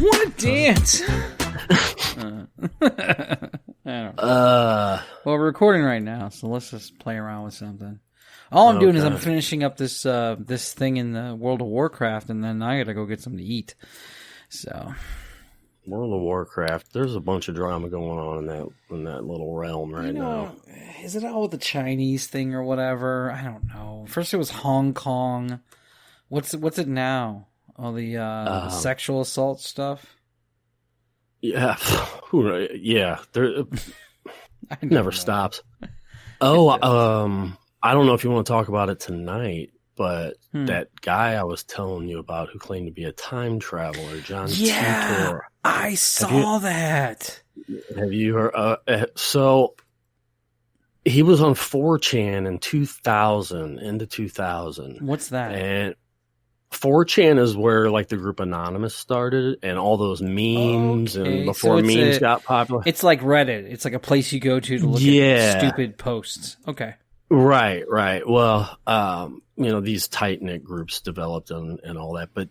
want to dance. I don't know. Well, we're recording right now, so let's just play around with something. All I'm doing is I'm finishing up this this thing in the World of Warcraft, and then I gotta go get something to eat. So, World of Warcraft. There's a bunch of drama going on in that little realm right now. Is it all with the Chinese thing or whatever? I don't know. First it was Hong Kong. What's it now? All the sexual assault stuff. Yeah, yeah. There, it never stops. Oh, I don't know if you want to talk about it tonight, but that guy I was telling you about who claimed to be a time traveler, John Titor. I saw that. Have you heard? So he was on 4chan in 2000, into 2000. What's that? And 4chan is where like the group Anonymous started, and all those memes, and before memes got popular. It's like Reddit. It's like a place you go to look at stupid posts. Okay. Right. Well, these tight-knit groups developed and all that, but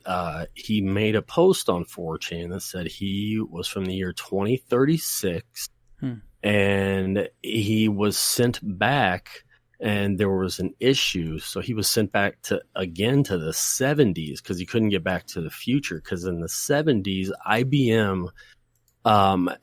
he made a post on 4chan that said he was from the year 2036, and he was sent back, and there was an issue, so he was sent back to the 70s because he couldn't get back to the future, because in the 70s, IBM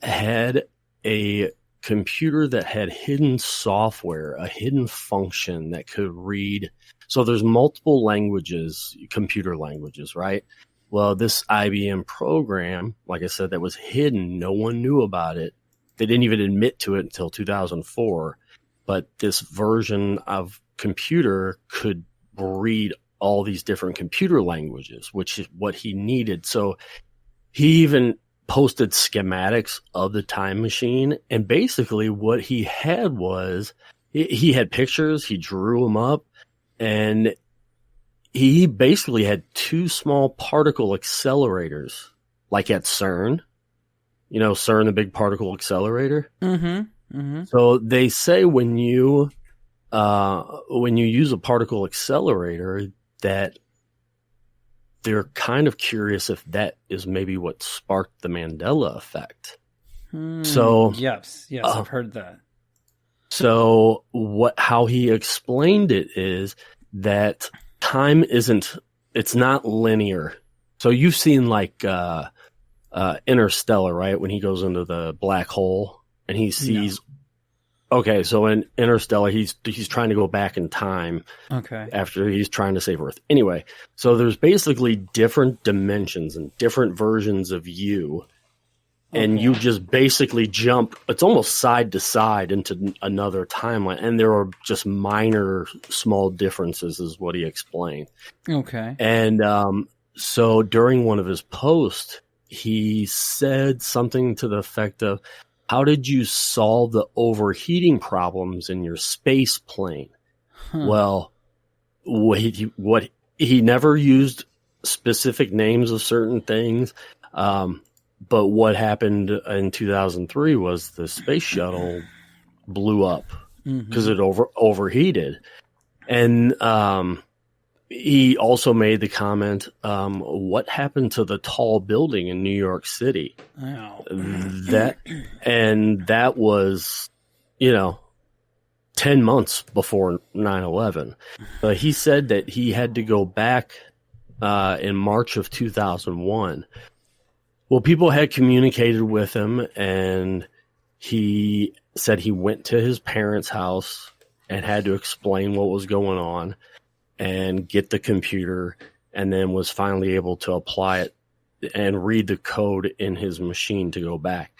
had a computer that had hidden software, a hidden function that could read. So there's multiple languages, computer languages, right? Well, this IBM program, like I said, that was hidden. No one knew about it. They didn't even admit to it until 2004. But this version of computer could read all these different computer languages, which is what he needed. So he even posted schematics of the time machine, and basically what he had was he had pictures, he drew them up, and he basically had two small particle accelerators, like at CERN. You know, CERN, the big particle accelerator. So they say when you use a particle accelerator, that they're kind of curious if that is maybe what sparked the Mandela effect. So yes, I've heard that. So how he explained it is that time it's not linear. So you've seen like Interstellar, right? When he goes into the black hole and he sees. Okay, so in Interstellar, he's trying to go back in time. Okay. After he's trying to save Earth. Anyway, so there's basically different dimensions and different versions of you, and you just basically jump. It's almost side to side into another timeline, and there are just minor, small differences, is what he explained. Okay. And so during one of his posts, he said something to the effect of, how did you solve the overheating problems in your space plane? Well, what he never used specific names of certain things, but what happened in 2003 was the space shuttle blew up because it overheated, and he also made the comment, what happened to the tall building in New York City? Oh. That was, 10 months before 9/11. He said that he had to go back in March of 2001. Well, people had communicated with him, and he said he went to his parents' house and had to explain what was going on and get the computer, and then was finally able to apply it and read the code in his machine to go back.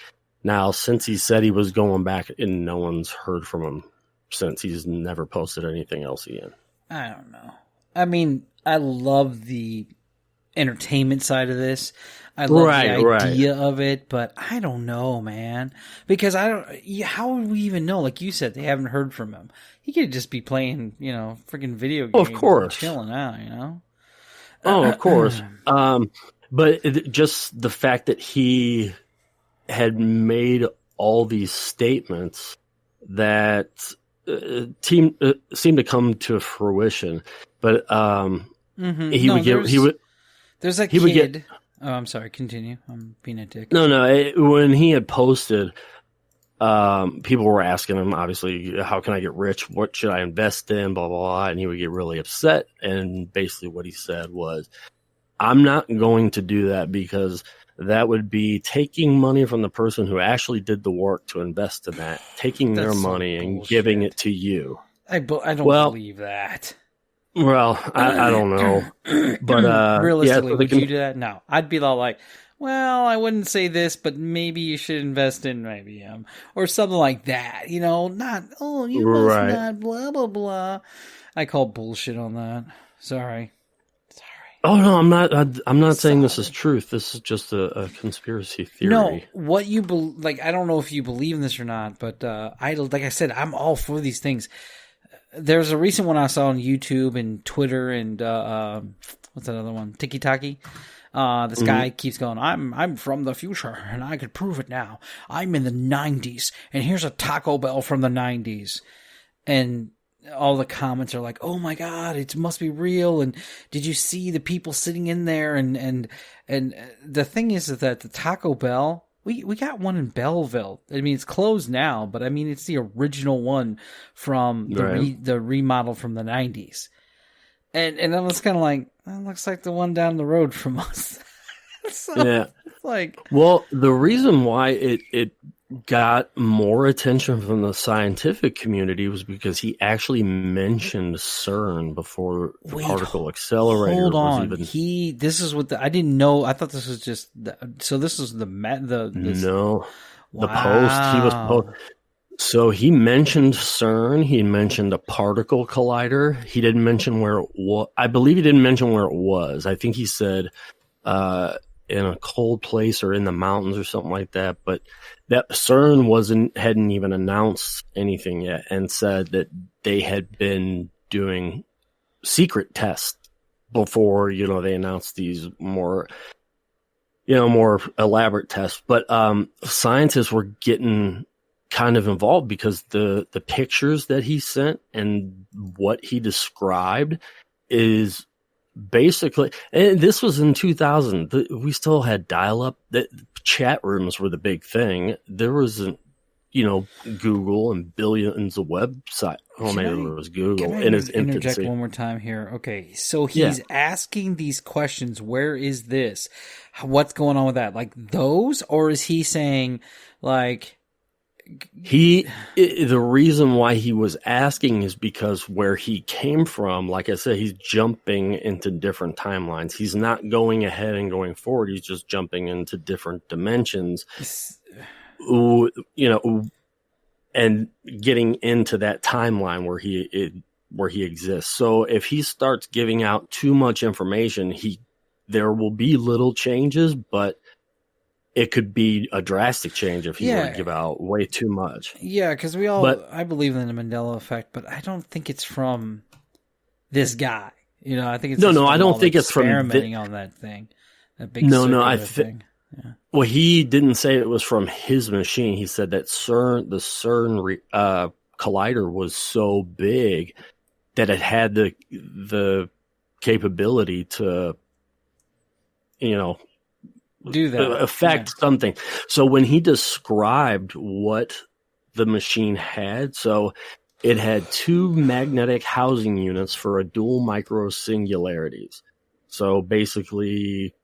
Now, since he said he was going back, and no one's heard from him since, he's never posted anything else again. I don't know. I mean, I love the entertainment side of this. I love the idea of it, but I don't know, man. Because how would we even know? Like you said, they haven't heard from him. He could just be playing, freaking video games. Of course. Chilling out, Oh, of course. But just the fact that he had made all these statements that seemed to come to fruition. But he would There's a kid Oh, I'm sorry. Continue. I'm being a dick. No. When he had posted, people were asking him, obviously, how can I get rich? What should I invest in? Blah, blah, blah. And he would get really upset. And basically what he said was, I'm not going to do that because that would be taking money from the person who actually did the work to invest in that, taking their money and giving it to you. I don't believe that. Well, I don't know. But realistically, would you do that? No. I'd be all like, well, I wouldn't say this, but maybe you should invest in IBM or something like that. You know, not, oh, you must not, blah, blah, blah. I call bullshit on that. Sorry. Oh no, I'm not saying this is truth. This is just a conspiracy theory. No, what you like, I don't know if you believe in this or not, but like I said, I'm all for these things. There's a recent one I saw on YouTube and Twitter and what's that other one? TikTok. This guy keeps going, I'm from the future and I could prove it now. I'm in the 90s and here's a Taco Bell from the 90s. And all the comments are like, oh my God, it must be real. And did you see the people sitting in there? And the thing is that the Taco Bell, we got one in Belleville. I mean, it's closed now, but I mean, it's the original one from the remodel from the 90s. And I was kind of like, that looks like the one down the road from us. So, yeah. Like, well, the reason why it got more attention from the scientific community was because he actually mentioned CERN before the particle accelerator hold on. was even. This is what I didn't know. I thought this was just so. This was the no, wow. The post he was. So he mentioned CERN. He mentioned a particle collider. He didn't mention where it was. I believe he didn't mention where it was. I think he said in a cold place or in the mountains or something like that. But that CERN hadn't even announced anything yet, and said that they had been doing secret tests before, they announced these more elaborate tests. But scientists were getting kind of involved because the pictures that he sent and what he described is basically, and this was in 2000, we still had dial-up. The chat rooms were the big thing. There wasn't, Google and billions of websites. Oh, maybe it was Google in its infancy. Interject one more time here. Okay, so he's asking these questions. Where is this? What's going on with that? Like those, or is he saying like? The reason why he was asking is because where he came from, like I said, he's jumping into different timelines. He's not going ahead and going forward. He's just jumping into different dimensions, and getting into that timeline where he exists. So if he starts giving out too much information, there will be little changes, but it could be a drastic change if he were to give out way too much. Yeah, because I believe in the Mandela effect, but I don't think it's from this guy. I think it's I don't think it's from experimenting on that thing. That big thing. Yeah. Well, he didn't say it was from his machine. He said that the CERN collider was so big that it had the capability to, do that, affect something. So when he described what the machine had, so it had 2 magnetic housing units for a dual micro singularities. So basically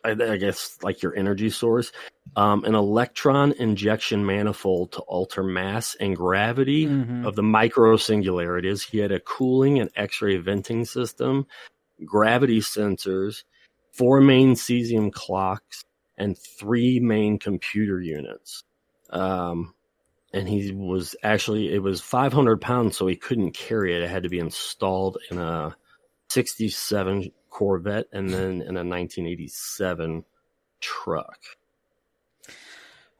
I guess like your energy source, an electron injection manifold to alter mass and gravity of the micro singularities. He had a cooling and X-ray venting system, gravity sensors, 4 main cesium clocks, and 3 main computer units. And it was 500 pounds, so he couldn't carry it. It had to be installed in a 67 Corvette and then in a 1987 truck.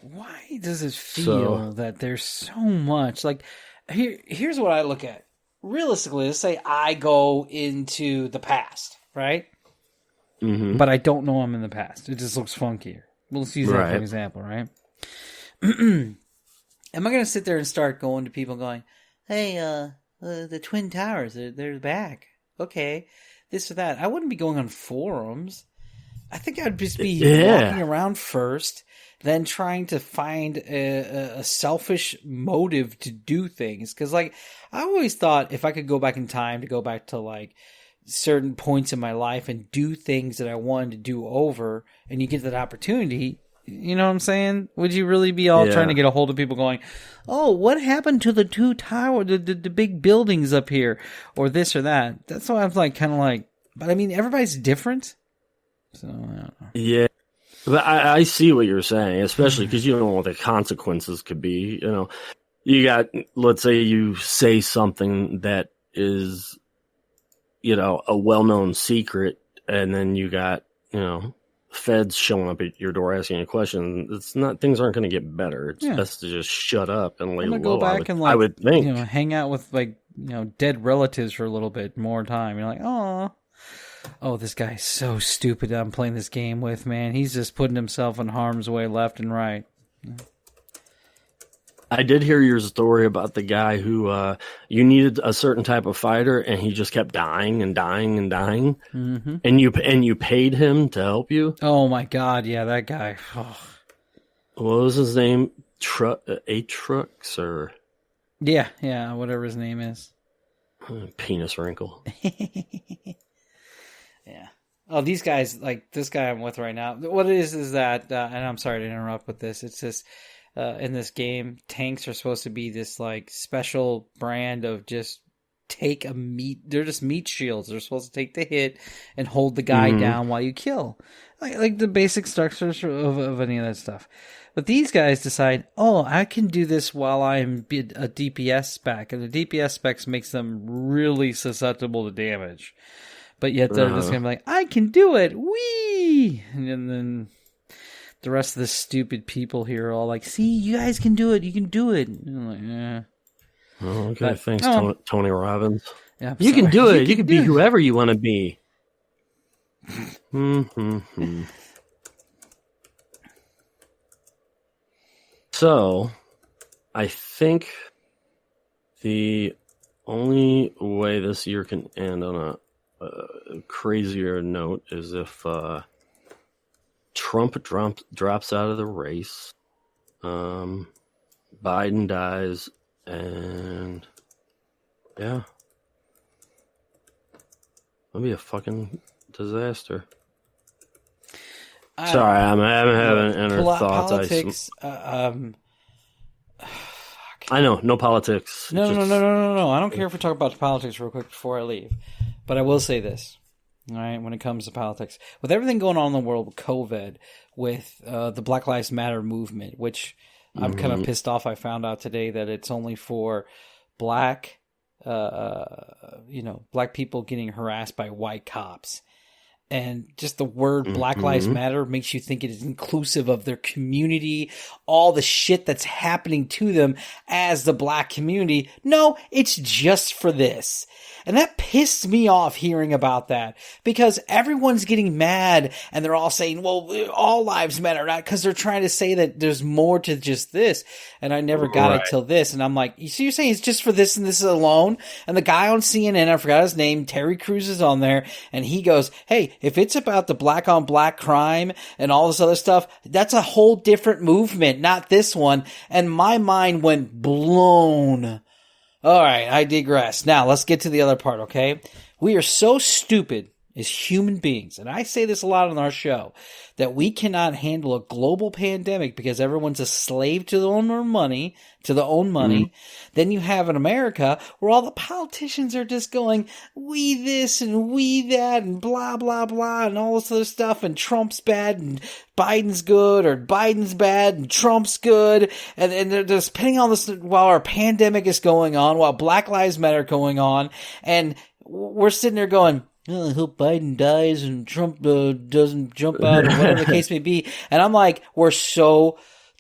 Why does it feel that there's so much? Like, here's what I look at. Realistically, let's say I go into the past, right? Mm-hmm. But I don't know I'm in the past. It just looks funkier. Let's use that for example, right? Am I going to sit there and start going to people going, hey, the Twin Towers, they're back. Okay. this or that. I wouldn't be going on forums. I think I'd just be walking around first, then trying to find a selfish motive to do things. Because, like, I always thought if I could go back in time to go back to, like, certain points in my life and do things that I wanted to do over, and you get that opportunity, you know what I'm saying? Would you really be all trying to get a hold of people going, oh, what happened to the two towers, the big buildings up here, or this or that? That's why I'm like, kind of like, but I mean, everybody's different. So, I don't know. Yeah. But I see what you're saying, especially because you don't know what the consequences could be. You know, you got, let's say you say something that is, you know, a well-known secret, and then you got, you know, feds showing up at your door asking a question. It's not, things aren't going to get better. It's best to just shut up and lay low. Go back and, like, I would think, you know, hang out with, like, you know, dead relatives for a little bit more time. You're like, oh, this guy's so stupid I'm playing this game with, man. He's just putting himself in harm's way left and right. I did hear your story about the guy who you needed a certain type of fighter, and he just kept dying and dying and dying, and you paid him to help you. Oh my God, yeah, that guy. Oh. What was his name? Atrux or? Yeah, whatever his name is. Penis wrinkle. Yeah. Oh, these guys, like this guy I'm with right now. What it is that, and I'm sorry to interrupt with this. It's just in this game, tanks are supposed to be this like special brand of just take a meat. They're just meat shields. They're supposed to take the hit and hold the guy down while you kill, like the basic structures of any of that stuff. But these guys decide, oh, I can do this while I'm a DPS spec, and the DPS specs makes them really susceptible to damage. But yet they're just going to be like, I can do it! Whee! And then the rest of the stupid people here are all like, see, you guys can do it, you can do it. And I'm like, yeah. Oh, okay, but, thanks, Tony Robbins. Yeah, you can do it. You can be whoever you want to be. So, I think the only way this year can end on a crazier note is if Trump drops out of the race, Biden dies, and yeah, it'll be a fucking disaster. Sorry, I'm having inner thoughts. Politics. I know, no politics. No. I don't care if we talk about politics real quick before I leave. But I will say this, all right, when it comes to politics. With everything going on in the world with COVID, with the Black Lives Matter movement, which I'm kind of pissed off I found out today that it's only for black people getting harassed by white cops. And just the word Black Lives Matter makes you think it is inclusive of their community, all the shit that's happening to them as the black community. No, it's just for this. And that pissed me off hearing about that, because everyone's getting mad and they're all saying, well, all lives matter, not because they're trying to say that there's more to just this. And I never got it till this. And I'm like, so you're saying it's just for this and this alone? And the guy on CNN, I forgot his name, Terry Crews is on there, and he goes, hey, if it's about the black on black crime and all this other stuff, that's a whole different movement, not this one. And my mind went blown. All right, I digress. Now, let's get to the other part, okay? We are so stupid as human beings, and I say this a lot on our show, that we cannot handle a global pandemic because everyone's a slave to their own money, Then you have in America where all the politicians are just going, we this and we that and blah, blah, blah, and all this other stuff, and Trump's bad and Biden's good, or Biden's bad and Trump's good, and they're just pinning all this while our pandemic is going on, while Black Lives Matter going on, and we're sitting there going, oh, I hope Biden dies and Trump doesn't jump out, or whatever the case may be. And I'm like,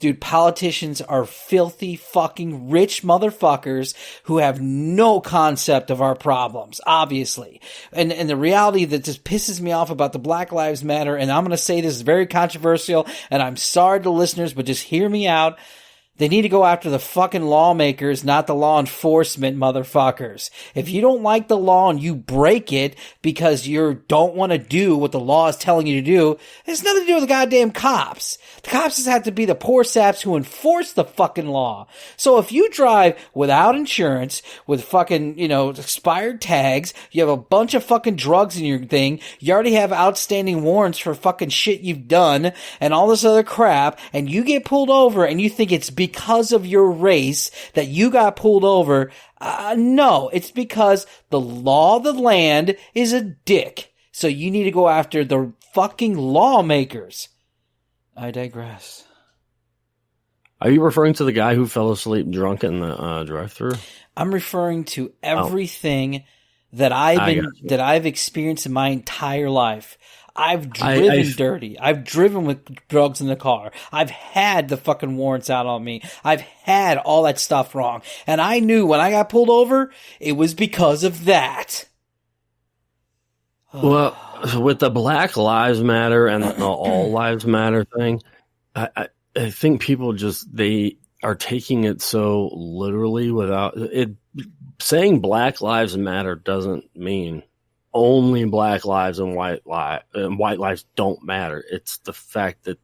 dude, politicians are filthy fucking rich motherfuckers who have no concept of our problems, obviously. And the reality that just pisses me off about the Black Lives Matter, and I'm going to say this is very controversial, and I'm sorry to listeners, but just hear me out. They need to go after the fucking lawmakers, not the law enforcement motherfuckers. If you don't like the law and you break it because you don't want to do what the law is telling you to do, it has nothing to do with the goddamn cops. The cops just have to be the poor saps who enforce the fucking law. So if you drive without insurance, with fucking, expired tags, you have a bunch of fucking drugs in your thing, you already have outstanding warrants for fucking shit you've done, and all this other crap, and you get pulled over and you think it's because of your race that you got pulled over. No, it's because the law of the land is a dick. So you need to go after the fucking lawmakers. I digress. Are you referring to the guy who fell asleep drunk in the drive-thru? I'm referring to everything that I've experienced in my entire life. I've driven dirty. I've driven with drugs in the car. I've had the fucking warrants out on me. I've had all that stuff wrong. And I knew when I got pulled over, it was because of that. Well, with the Black Lives Matter and the All Lives Matter thing, I think people they are taking it so literally without it. Saying Black Lives Matter doesn't mean only black lives and white lives don't matter. It's the fact that,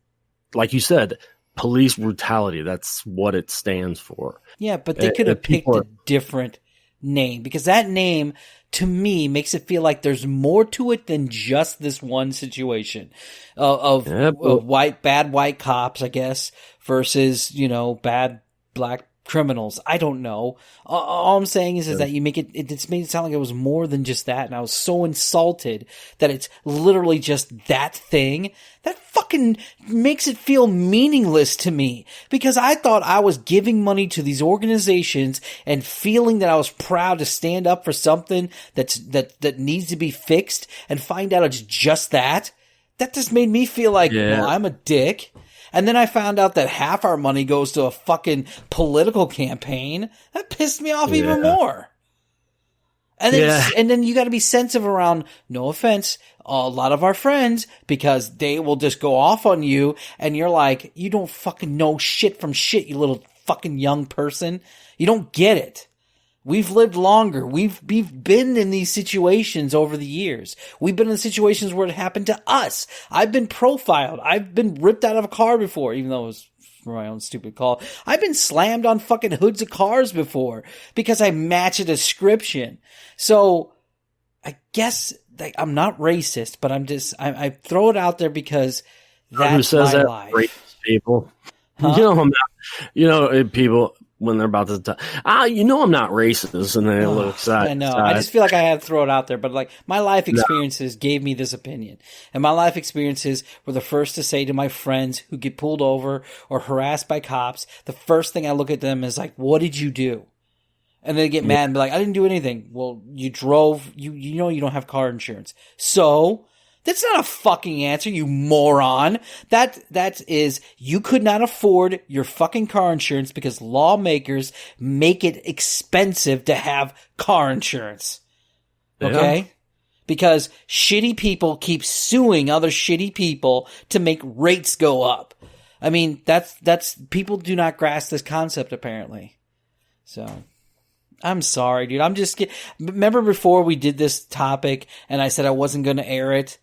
like you said, police brutality, that's what it stands for. Yeah, but they could have picked a different name, because that name, to me, makes it feel like there's more to it than just this one situation of bad white cops, I guess, versus, bad black criminals. I don't know. All I'm saying is that you make it's made it sound like it was more than just that, and I was so insulted that it's literally just that thing. That fucking makes it feel meaningless to me, because I thought I was giving money to these organizations and feeling that I was proud to stand up for something that needs to be fixed, and find out it's just that. That just made me feel like, well, I'm a dick. And then I found out that half our money goes to a fucking political campaign. That pissed me off even more. And then you got to be sensitive around, no offense, a lot of our friends, because they will just go off on you, and you're like, you don't fucking know shit from shit, you little fucking young person. You don't get it. We've lived longer. We've been in these situations over the years. We've been in situations where it happened to us. I've been profiled. I've been ripped out of a car before, even though it was for my own stupid call. I've been slammed on fucking hoods of cars before because I match a description. So I guess I'm not racist, but I throw it out there because that's my life. Racist people. Huh? People, when they're about to talk, I'm not racist, and they look excited. I know. I just feel like I had to throw it out there, but like, my life experiences gave me this opinion, and my life experiences were the first to say to my friends who get pulled over or harassed by cops, the first thing I look at them is like, what did you do? And they get mad and be like, I didn't do anything. Well, you drove, you don't have car insurance. So that's not a fucking answer, you moron. That is, you could not afford your fucking car insurance because lawmakers make it expensive to have car insurance. Okay? Yeah. Because shitty people keep suing other shitty people to make rates go up. I mean, that's people do not grasp this concept, apparently. So I'm sorry, dude. Remember before we did this topic and I said I wasn't going to air it?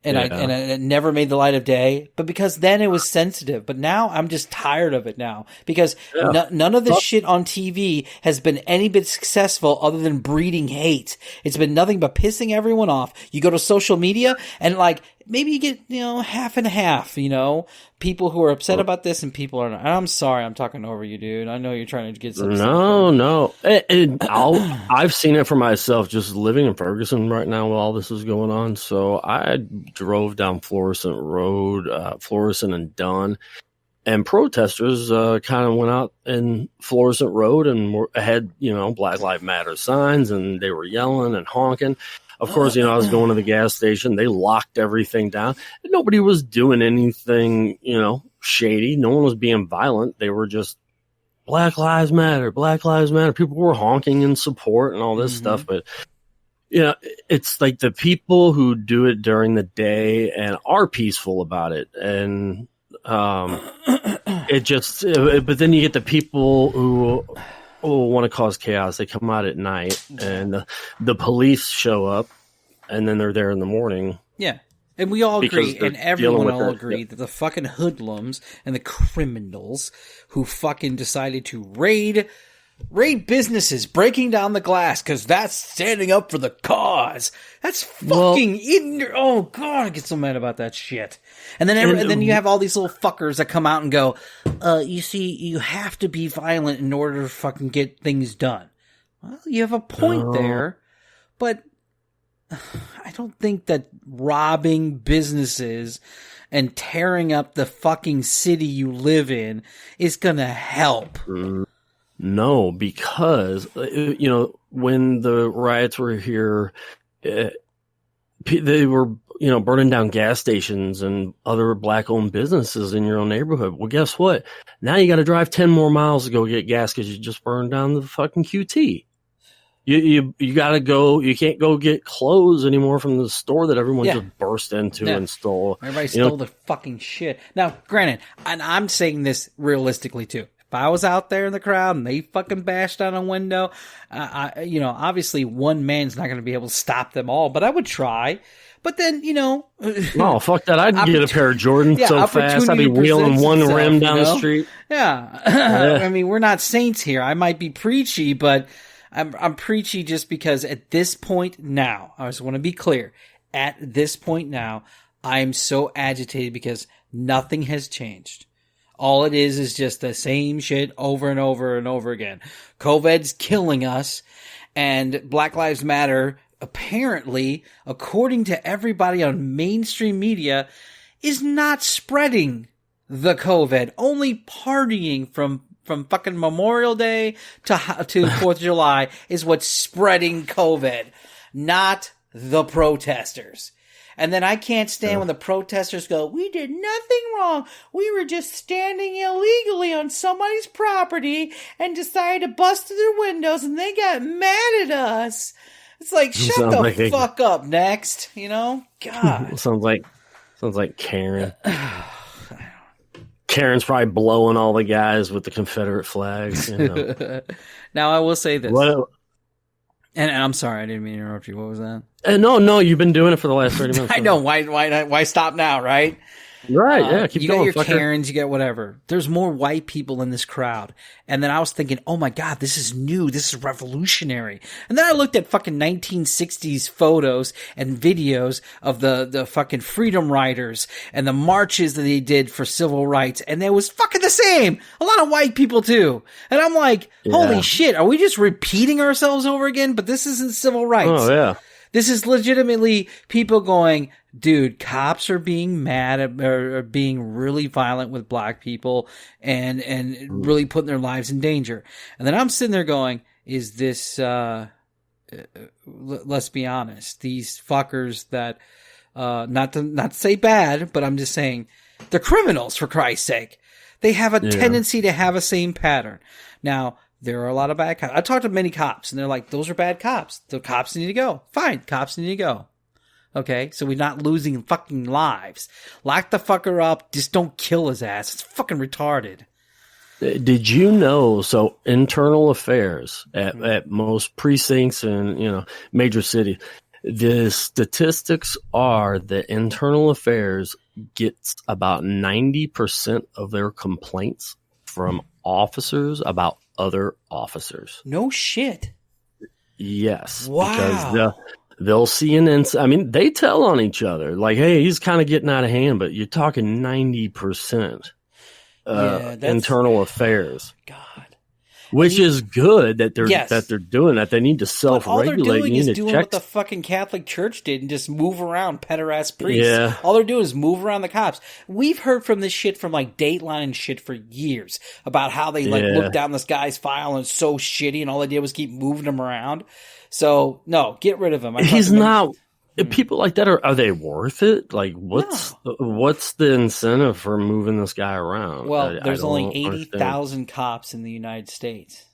And it never made the light of day, but because then it was sensitive. But now I'm just tired of it now, because none of this shit on TV has been any bit successful other than breeding hate. It's been nothing but pissing everyone off. You go to social media and like, maybe you get, half and half, people who are upset about this and people are not. I'm sorry, I'm talking over you, dude. I know you're trying to get some. No. I've seen it for myself just living in Ferguson right now while all this is going on. So I drove down Florissant Road, Florissant and Dunn, and protesters kind of went out in Florissant Road and had, Black Lives Matter signs, and they were yelling and honking. Of course, I was going to the gas station. They locked everything down. And nobody was doing anything, shady. No one was being violent. They were just Black Lives Matter, Black Lives Matter. People were honking in support and all this stuff. But, it's like the people who do it during the day and are peaceful about it and It just, but then you get the people who want to cause chaos. They come out at night, and the police show up, and then they're there in the morning. Yeah. And we all agree, and everyone all agree that the fucking hoodlums and the criminals who fucking decided to raid businesses, breaking down the glass, because that's standing up for the cause. That's fucking oh god, I get so mad about that shit. And then you have all these little fuckers that come out and go, you see, you have to be violent in order to fucking get things done. Well, you have a point there, but I don't think that robbing businesses and tearing up the fucking city you live in is gonna help. No, because, when the riots were here, they were, burning down gas stations and other black-owned businesses in your own neighborhood. Well, guess what? Now you got to drive 10 more miles to go get gas because you just burned down the fucking QT. You got to go. You can't go get clothes anymore from the store that everyone just burst into and stole. Everybody stole their fucking shit. Now, granted, and I'm saying this realistically too. If I was out there in the crowd and they fucking bashed on a window, obviously one man's not going to be able to stop them all, but I would try. But then, oh, fuck that. I'd get a pair of Jordans so fast. I'd be wheeling one rim down the street. Yeah. I mean, we're not saints here. I might be preachy, but I'm preachy just because at this point now, I just want to be clear, at this point now, I'm so agitated because nothing has changed. All it is just the same shit over and over and over again. COVID's killing us, and Black Lives Matter, apparently, according to everybody on mainstream media, is not spreading the COVID, only partying from fucking Memorial Day to 4th of July is what's spreading COVID, not the protesters. And then I can't stand when the protesters go, we did nothing wrong. We were just standing illegally on somebody's property and decided to bust through their windows and they got mad at us. It's like, shut the fuck up, next. God. Sounds like Karen. Karen's probably blowing all the guys with the Confederate flags. Now, I will say this. And I'm sorry, I didn't mean to interrupt you. What was that? No, you've been doing it for the last 30 minutes. I know. Why stop now, right? Right, yeah, keep going. You got your Karens, you get whatever. There's more white people in this crowd. And then I was thinking, oh my God, this is new. This is revolutionary. And then I looked at fucking 1960s photos and videos of the fucking freedom riders and the marches that they did for civil rights. And it was fucking the same. A lot of white people too. And I'm like, holy shit, are we just repeating ourselves over again? But this isn't civil rights. Oh, yeah. This is legitimately people going, dude, cops are being mad at, or being really violent with black people and really putting their lives in danger. And then I'm sitting there going, is this, let's be honest, these fuckers that, not to say bad, but I'm just saying they're criminals, for Christ's sake. They have a tendency to have a same pattern. Now, there are a lot of bad cops. I talked to many cops, and they're like, those are bad cops. The cops need to go. Fine, cops need to go. Okay, so we're not losing fucking lives. Lock the fucker up. Just don't kill his ass. It's fucking retarded. Did you know, so internal affairs at most precincts and, major cities, the statistics are that internal affairs gets about 90% of their complaints from officers about other officers. No shit. Yes. Wow. Because they'll see they tell on each other. Like, hey, he's kind of getting out of hand, but you're talking 90% internal affairs. God. Which is good that they're doing that. They need to self-regulate. All they're doing is doing what the fucking Catholic Church did and just move around pederast priests. Yeah. All they're doing is move around the cops. We've heard from this shit from like Dateline and shit for years about how they looked down this guy's file and it's so shitty and all they did was keep moving him around. So no, get rid of him. He's not. People like that are they worth it? Like, what's the incentive for moving this guy around? Well, there's only 80,000 cops in the United States,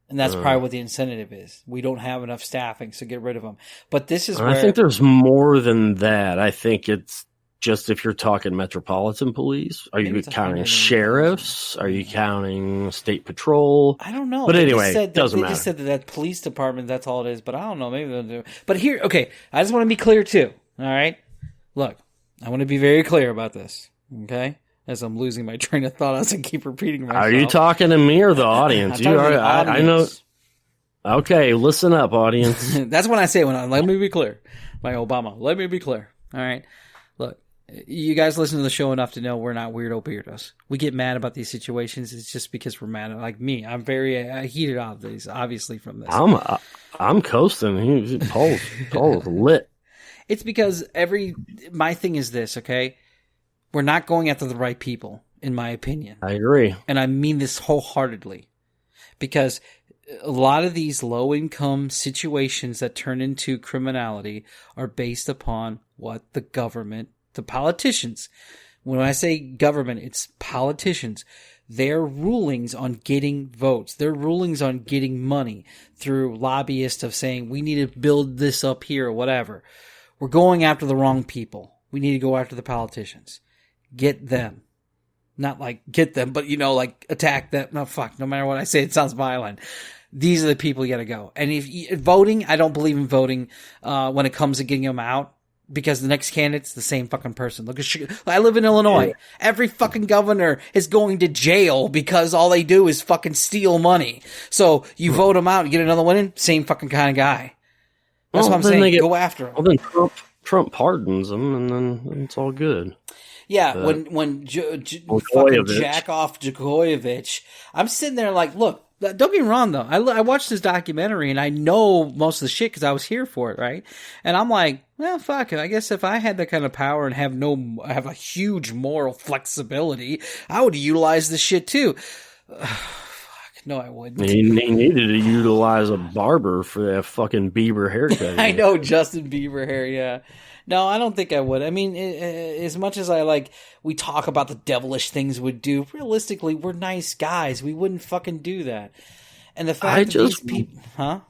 and that's probably what the incentive is. We don't have enough staffing, so get rid of them. But this is where I think there's more than that. I think it's just if you're talking metropolitan police? Are you counting sheriffs? Are you counting state patrol? I don't know. But anyway, it doesn't matter. They just said that police department, that's all it is. But I don't know. Maybe they'll do it. But here, okay, I just want to be clear too. All right? Look, I want to be very clear about this. Okay? As I'm losing my train of thought as I keep repeating myself. Are you talking to me or the audience? I know. Okay, listen up, audience. That's when I say, let me be clear. My Obama, let me be clear. All right? Look, you guys listen to the show enough to know we're not weirdos. We get mad about these situations. It's just because we're mad. Like me, I'm very heated off these, obviously, from this. I'm coasting. Paul's lit. It's because my thing is this, okay? We're not going after the right people, in my opinion. I agree. And I mean this wholeheartedly. Because a lot of these low-income situations that turn into criminality are based upon what the government, the politicians, when I say government, it's politicians, their rulings on getting votes, their rulings on getting money through lobbyists of saying, we need to build this up here or whatever. We're going after the wrong people. We need to go after the politicians. Get them. Not like get them, but like attack them. No, fuck. No matter what I say, it sounds violent. These are the people you gotta go. And if voting, I don't believe in voting, when it comes to getting them out. Because the next candidate's the same fucking person. Look at I live in Illinois. Yeah. Every fucking governor is going to jail because all they do is fucking steal money. So you vote them out and get another one in, same fucking kind of guy. That's what I'm saying. Go after him. Well, then Trump pardons them, and then it's all good. Yeah, when fucking jack off Djokovic, I'm sitting there like, look, don't get me wrong though. I watched this documentary and I know most of the shit because I was here for it, right? And I'm like, well, fuck it. I guess if I had that kind of power and have a huge moral flexibility, I would utilize this shit too. No, I wouldn't. He needed to utilize a barber for that fucking Bieber haircut. I know, Justin Bieber hair, yeah. No, I don't think I would. I mean, as much as we talk about the devilish things we'd do, realistically, we're nice guys. We wouldn't fucking do that. And the fact that these people... Huh?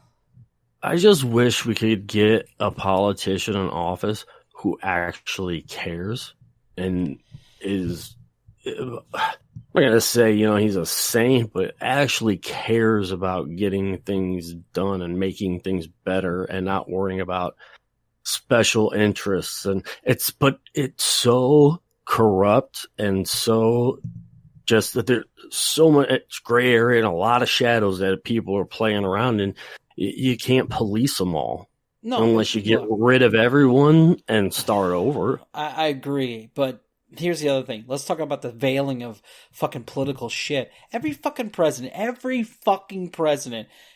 I just wish we could get a politician in office who actually cares and is... I'm not going to say, he's a saint, but actually cares about getting things done and making things better and not worrying about special interests. And it's so corrupt and so just that there's so much gray area and a lot of shadows that people are playing around in. You can't police them all. No, unless you get rid of everyone and start over. I agree, but here's the other thing. Let's talk about the veiling of fucking political shit. Every fucking president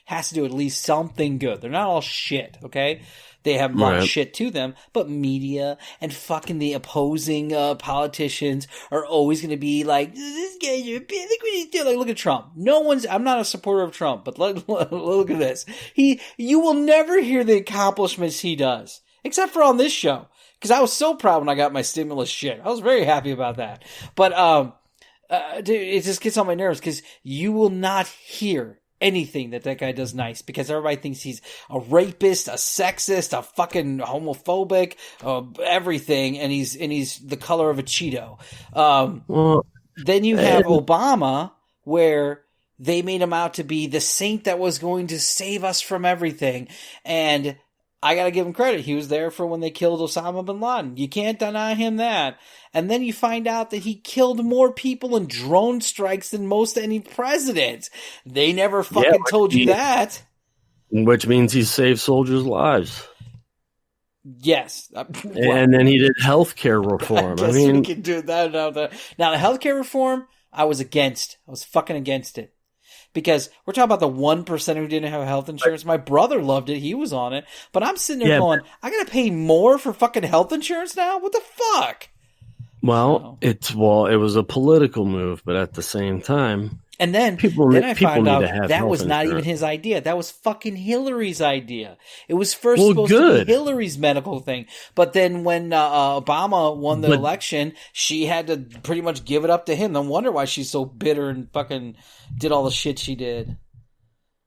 has to do at least something good. They're not all shit, okay? They have a lot of shit to them, but media and fucking the opposing politicians are always going to be like, this guy's a bitch. Like, look at Trump. I'm not a supporter of Trump, but look at this. You will never hear the accomplishments he does, except for on this show. Because I was so proud when I got my stimulus shit. I was very happy about that. But dude, it just gets on my nerves because you will not hear anything that guy does nice because everybody thinks he's a rapist, a sexist, a fucking homophobic, everything, and he's the color of a Cheeto. Then you have Obama, where they made him out to be the saint that was going to save us from everything, and I gotta give him credit. He was there for when they killed Osama bin Laden. You can't deny him that. And then you find out that he killed more people in drone strikes than most any president. They never fucking told you that. Which means he saved soldiers' lives. Yes. And then he did healthcare reform. I mean, we can do that. Now, the healthcare reform, I was against. I was fucking against it. Because we're talking about the 1% who didn't have health insurance. My brother loved it. He was on it. But I'm sitting there going, I got to pay more for fucking health insurance now? What the fuck? Well, it was a political move, but at the same time. And then I found out that was not even his idea. That was fucking Hillary's idea. It was first supposed to be Hillary's medical thing. But then when Obama won the election, she had to pretty much give it up to him. No wonder why she's so bitter and fucking did all the shit she did.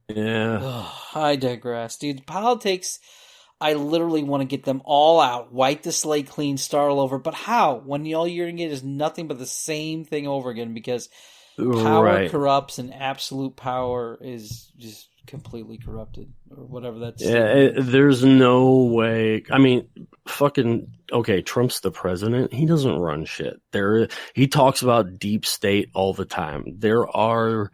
Yeah. Ugh, I digress. Dude, politics, I literally want to get them all out, wipe the slate clean, start all over. But how? When all you're going to get is nothing but the same thing over again, because power corrupts and absolute power is just completely corrupted, or whatever that's. Yeah, there's no way. I mean, okay, Trump's the president. He doesn't run shit. He talks about deep state all the time. There are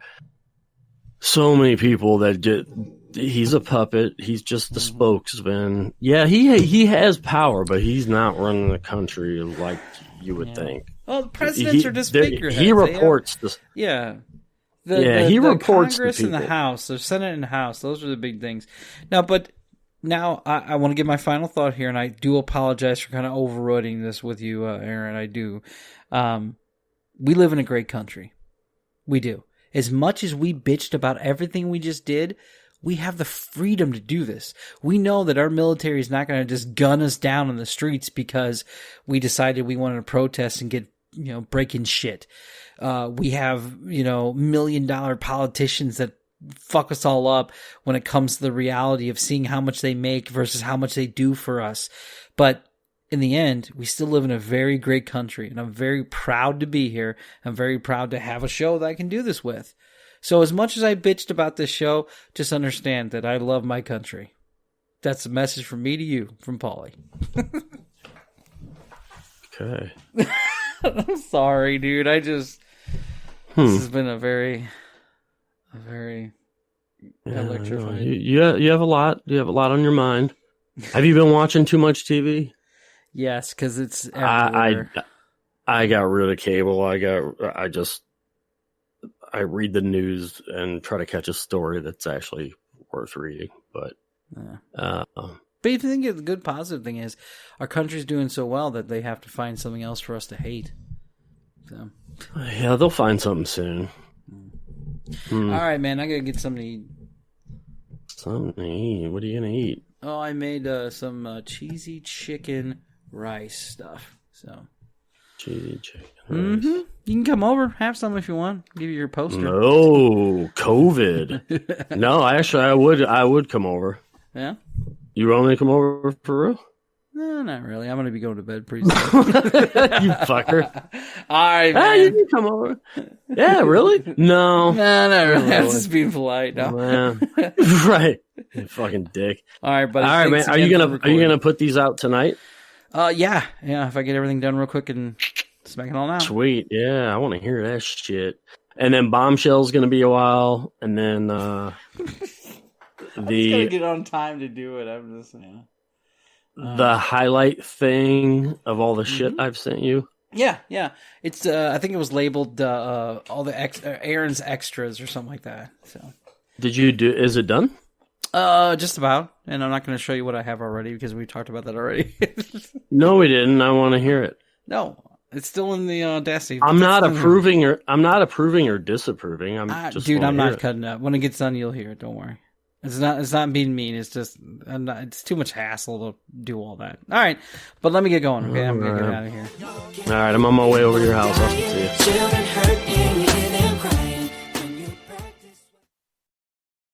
so many people that he's a puppet. He's just the spokesman. Yeah, he has power, but he's not running the country like you would think. Well, the presidents are just figureheads. He reports this. Yeah. He reports Congress and the House, the Senate and the House. Those are the big things. Now, I want to give my final thought here, and I do apologize for kind of overriding this with you, Aaron. I do. We live in a great country. We do. As much as we bitched about everything we just did, we have the freedom to do this. We know that our military is not going to just gun us down in the streets because we decided we wanted to protest and get, breaking shit. We have, $1 million politicians that fuck us all up when it comes to the reality of seeing how much they make versus how much they do for us. But in the end, we still live in a very great country, and I'm very proud to be here. I'm very proud to have a show that I can do this with. So as much as I bitched about this show, just understand that I love my country. That's a message from me to you, from Paulie. Okay. I'm sorry, dude. This has been a very electrifying. You have a lot. You have a lot on your mind. Have you been watching too much TV? Yes, because it's everywhere. I got rid of cable. I read the news and try to catch a story that's actually worth reading. But but you think the good positive thing is our country's doing so well that they have to find something else for us to hate. So yeah, they'll find something soon. All right, man. I gotta get something to eat. Something to eat? What are you gonna eat? Oh, I made some cheesy chicken rice stuff. So cheesy chicken rice. You can come over, have some if you want. Give you your poster. No, COVID. No, actually, I would come over. Yeah. You want me to come over for real? No, not really. I'm going to be going to bed pretty soon. You fucker. All right, man. You can come over. Yeah, really? No. No, not really. I'm just being polite. No. Right. You fucking dick. All right, buddy. All right, man. Are you gonna put these out tonight? Yeah. If I get everything done real quick and smack it all out. Sweet. Yeah, I want to hear that shit. And then Bombshell's gonna be a while, and then I'm just gonna get on time to do it. I'm just the highlight thing of all the shit I've sent you. Yeah. It's I think it was labeled all the Aaron's extras or something like that. So did you do? Is it done? Just about. And I'm not going to show you what I have already because we talked about that already. No, we didn't. I want to hear it. No, it's still in the Audacity. I'm not approving or disapproving. I'm not cutting it up. When it gets done, you'll hear it. Don't worry. It's not being mean. It's just it's too much hassle to do all that. All right, but let me get going. Okay, I'm gonna get out of here. All right, I'm on my way over to your house. I'll see you.